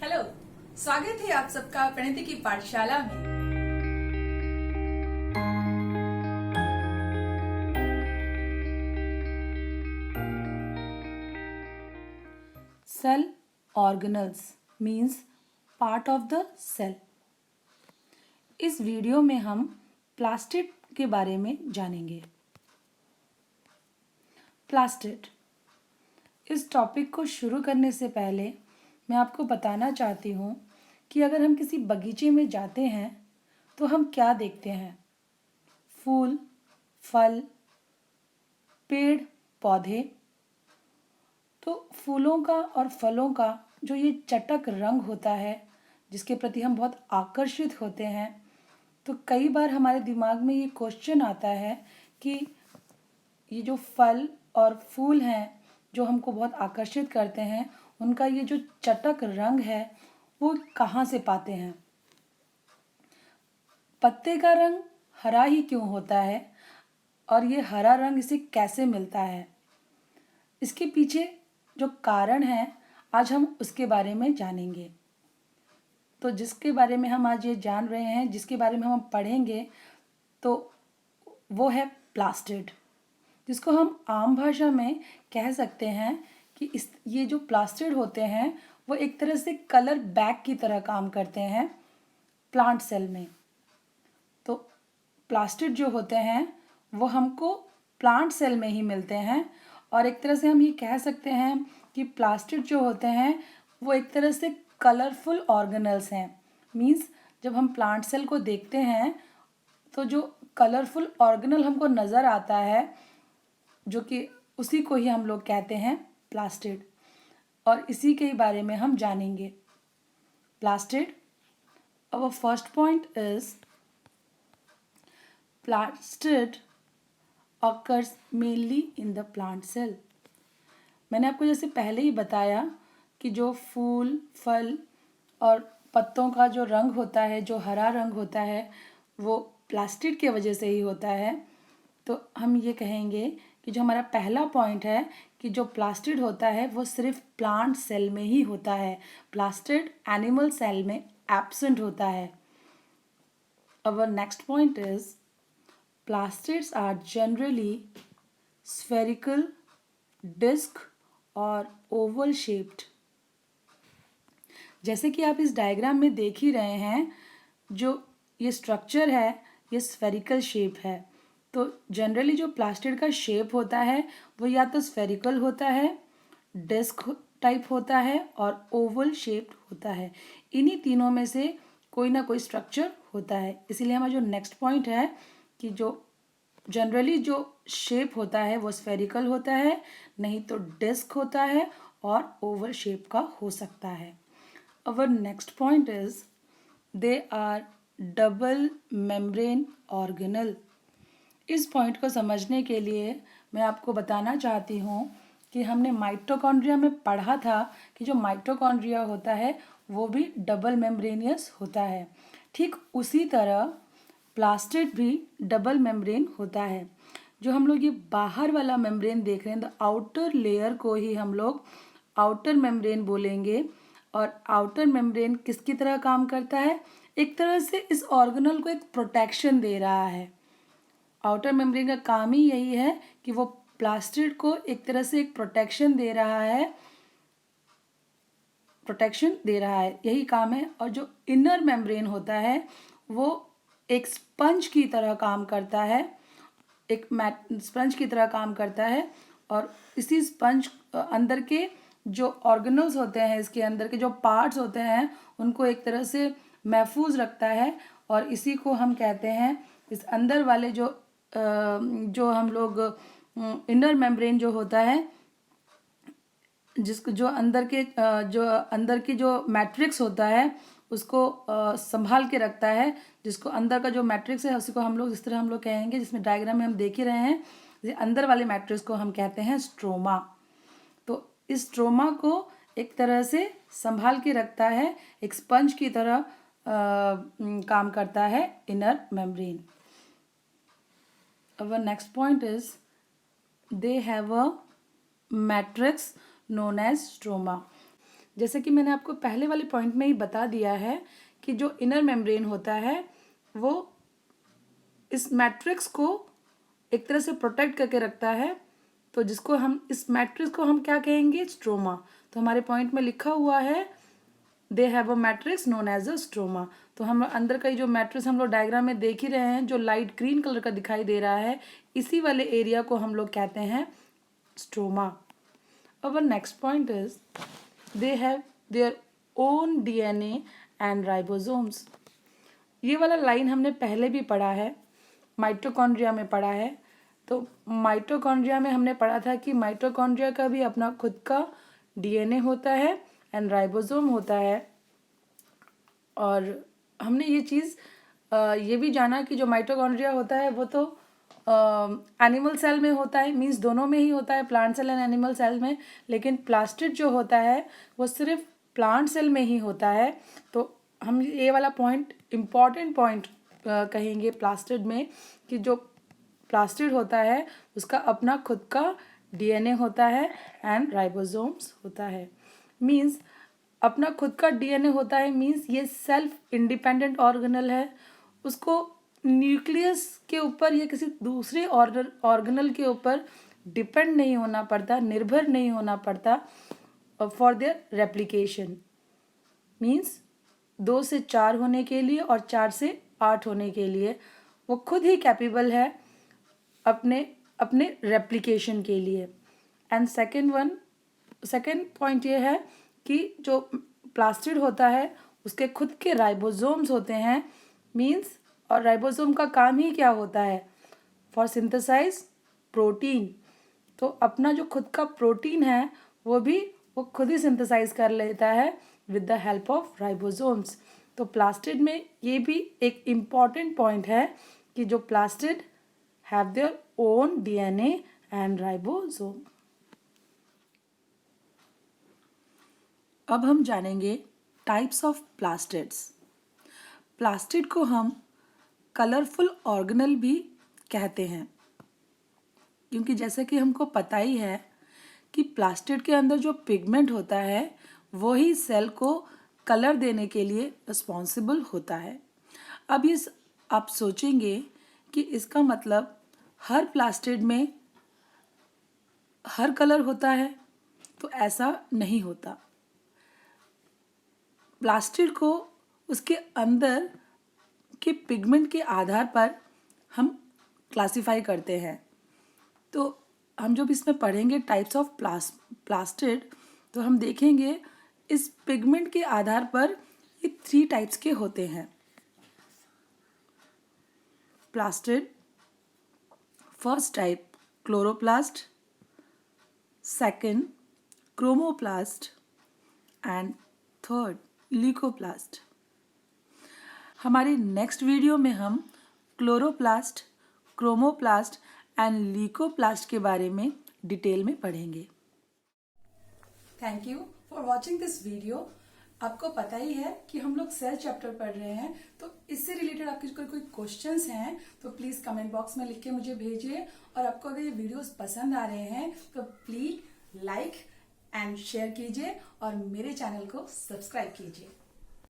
Hello, स्वागत है आप सबका प्रणति की पाठशाला में। Cell organelles means part of the cell. इस वीडियो में हम प्लास्टिड के बारे में जानेंगे। प्लास्टिड, इस टॉपिक को शुरू करने से पहले मैं आपको बताना चाहती हूँ कि अगर हम किसी बगीचे में जाते हैं तो हम क्या देखते हैं। फूल, फल, पेड़, पौधे। तो फूलों का और फलों का जो ये चटक रंग होता है, जिसके प्रति हम बहुत आकर्षित होते हैं, तो कई बार हमारे दिमाग में ये क्वेश्चन आता है कि ये जो फल और फूल हैं जो हमको बहुत आकर्षित करते हैं, उनका ये जो चटक रंग है वो कहाँ से पाते हैं। पत्ते का रंग हरा ही क्यों होता है और ये हरा रंग इसे कैसे मिलता है, इसके पीछे जो कारण है आज हम उसके बारे में जानेंगे। तो जिसके बारे में हम आज ये जान रहे हैं, जिसके बारे में हम पढ़ेंगे, तो वो है प्लास्टिड, जिसको हम आम भाषा में कह सकते हैं कि ये जो प्लास्टिड होते हैं वो एक तरह से कलर बैग की तरह काम करते हैं प्लांट सेल में। तो प्लास्टिड जो होते हैं वो हमको प्लांट सेल में ही मिलते हैं और एक तरह से हम ये कह सकते हैं कि प्लास्टिड जो होते हैं वो एक तरह से कलरफुल ऑर्गेनल्स हैं। मीन्स जब हम प्लांट सेल को देखते हैं तो जो कलरफुल ऑर्गेनल हमको नज़र आता है, जो कि उसी को ही हम लोग कहते हैं प्लास्टिड, और इसी के बारे में हम जानेंगे। Plastid, our first point is plastid occurs mainly in the plant cell। मैंने आपको जैसे पहले ही बताया कि जो फूल, फल और पत्तों का जो रंग होता है, जो हरा रंग होता है, वो प्लास्टिड के वजह से ही होता है। तो हम ये कहेंगे कि जो हमारा पहला पॉइंट है कि जो प्लास्टिड होता है वो सिर्फ प्लांट सेल में ही होता है, प्लास्टिड एनिमल सेल में एब्सेंट होता है। Our next point is plastids are generally spherical, disc और oval shaped। जैसे कि आप इस डायग्राम में देख ही रहे हैं, जो ये स्ट्रक्चर है ये स्फेरिकल शेप है। तो जनरली जो प्लास्टिड का शेप होता है वो या तो स्फेरिकल होता है, डिस्क टाइप होता है और ओवल शेप्ड होता है। इन्हीं तीनों में से कोई ना कोई स्ट्रक्चर होता है। इसीलिए हमारा जो नेक्स्ट पॉइंट है कि जो जनरली जो शेप होता है वो स्फेरिकल होता है, नहीं तो डिस्क होता है और ओवल शेप का हो सकता है। Our next point is they are double membrane organelle। इस पॉइंट को समझने के लिए मैं आपको बताना चाहती हूँ कि हमने माइटोकॉन्ड्रिया में पढ़ा था कि जो माइटोकॉन्ड्रिया होता है वो भी डबल मेम्ब्रेनियस होता है। ठीक उसी तरह प्लास्टिड भी डबल मेम्ब्रेन होता है। जो हम लोग ये बाहर वाला मेम्ब्रेन देख रहे हैं, द आउटर लेयर को ही हम लोग आउटर मेम्ब्रेन बोलेंगे। और आउटर मेम्ब्रेन किसकी तरह काम करता है? एक तरह से इस ऑर्गेनल को एक प्रोटेक्शन दे रहा है। आउटर मेम्ब्रेन का काम ही यही है कि वो प्लास्टिड को एक तरह से एक प्रोटेक्शन दे रहा है, यही काम है। और जो इनर मेम्ब्रेन होता है वो एक स्पंज की तरह काम करता है, एक स्पंज की तरह काम करता है। और इसी स्पंज अंदर के जो ऑर्गेनल्स होते हैं, इसके अंदर के जो पार्ट्स होते हैं, उनको एक तरह से महफूज रखता है। और इसी को हम कहते हैं, इस अंदर वाले जो हम लोग इनर मेम्ब्रेन जो होता है, जिसको जो अंदर की जो मैट्रिक्स होता है उसको संभाल के रखता है, जिसको अंदर का जो मैट्रिक्स है उसी को हम लोग इस तरह हम लोग कहेंगे, जिसमें डायग्राम में हम देख ही रहे हैं, अंदर वाले मैट्रिक्स को हम कहते हैं स्ट्रोमा। तो इस स्ट्रोमा को एक तरह से संभाल के रखता है, एक स्पंज की तरह काम करता है inner membrane. Our next point is they have a matrix known as stroma। जैसे कि मैंने आपको पहले वाले पॉइंट में ही बता दिया है कि जो इनर मेम्ब्रेन होता है वो इस मैट्रिक्स को एक तरह से प्रोटेक्ट करके रखता है, तो जिसको हम इस मैट्रिक्स को हम क्या कहेंगे, स्ट्रोमा। तो हमारे पॉइंट में लिखा हुआ है they have a matrix known as a stroma. तो हम अंदर का जो मैट्रिक्स हम लोग डायग्राम में देख ही रहे हैं, जो लाइट ग्रीन कलर का दिखाई दे रहा है, इसी वाले एरिया को हम लोग कहते हैं stroma. Our next point is they have their own DNA and ribosomes. ये वाला लाइन हमने पहले भी पढ़ा है, माइटोकॉन्ड्रिया में पढ़ा है। तो माइटोकॉन्ड्रिया में हमने पढ़ा था कि माइटोकॉन्ड्रिया का भी अपना खुद का डीएनए होता है एंड राइबोसोम होता है। और हमने ये चीज़ ये भी जाना कि जो माइटोकॉन्ड्रिया होता है वो तो एनिमल सेल में होता है, मीन्स दोनों में ही होता है, plant cell and animal cell में। लेकिन प्लास्टिड जो होता है वो सिर्फ प्लांट सेल में ही होता है। तो हम ये वाला पॉइंट इम्पॉर्टेंट पॉइंट कहेंगे प्लास्टिड में, कि जो प्लास्टिड होता है उसका अपना खुद का डीएनए होता है एंड राइबोसोम्स होता है। मीन्स अपना खुद का डीएनए होता है, मीन्स ये सेल्फ इंडिपेंडेंट ऑर्गेनल है, उसको न्यूक्लियस के ऊपर या किसी दूसरे ऑर्गेनल के ऊपर डिपेंड नहीं होना पड़ता, निर्भर नहीं होना पड़ता फॉर देयर रेप्लिकेशन। मीन्स 2 से 4 होने के लिए और 4 से 8 होने के लिए वो खुद ही कैपेबल है अपने रेप्लिकेशन के लिए। एंड सेकेंड पॉइंट ये है कि जो प्लास्टिड होता है उसके खुद के राइबोसोम्स होते हैं, मीन्स, और राइबोसोम का काम ही क्या होता है, फॉर सिंथेसाइज प्रोटीन। तो अपना जो खुद का प्रोटीन है वो खुद ही सिंथेसाइज कर लेता है with the help of ribosomes. तो प्लास्टिड में ये भी एक इम्पॉर्टेंट पॉइंट है कि जो plastid have their own DNA and ribosome. अब हम जानेंगे टाइप्स ऑफ प्लास्टिड्स। प्लास्टिड को हम कलरफुल ऑर्गेनल भी कहते हैं, क्योंकि जैसे कि हमको पता ही है कि प्लास्टिड के अंदर जो पिगमेंट होता है वही सेल को कलर देने के लिए रिस्पॉन्सिबल होता है। अब आप सोचेंगे कि इसका मतलब हर प्लास्टिड में हर कलर होता है, तो ऐसा नहीं होता। प्लास्टिड को उसके अंदर के पिगमेंट के आधार पर हम क्लासिफाई करते हैं। तो हम जब इसमें पढ़ेंगे टाइप्स ऑफ प्लास्टिड, तो हम देखेंगे इस पिगमेंट के आधार पर ये 3 टाइप्स के होते हैं। Plastid, first type chloroplast, second chromoplast and third leucoplast. हमारी नेक्स्ट वीडियो में हम क्लोरोप्लास्ट, क्रोमोप्लास्ट एंड ल्यूकोप्लास्ट के बारे में डिटेल में पढ़ेंगे। Thank you for watching this video. आपको पता ही है कि हम लोग सेल चैप्टर पढ़ रहे हैं, तो इससे रिलेटेड आपके कोई क्वेश्चंस हैं तो प्लीज कमेंट बॉक्स में लिख के मुझे भेजिए। और आपको अगर ये वीडियोस पसंद आ रहे हैं तो प्लीज लाइक एंड शेयर कीजिए और मेरे चैनल को सब्सक्राइब कीजिए।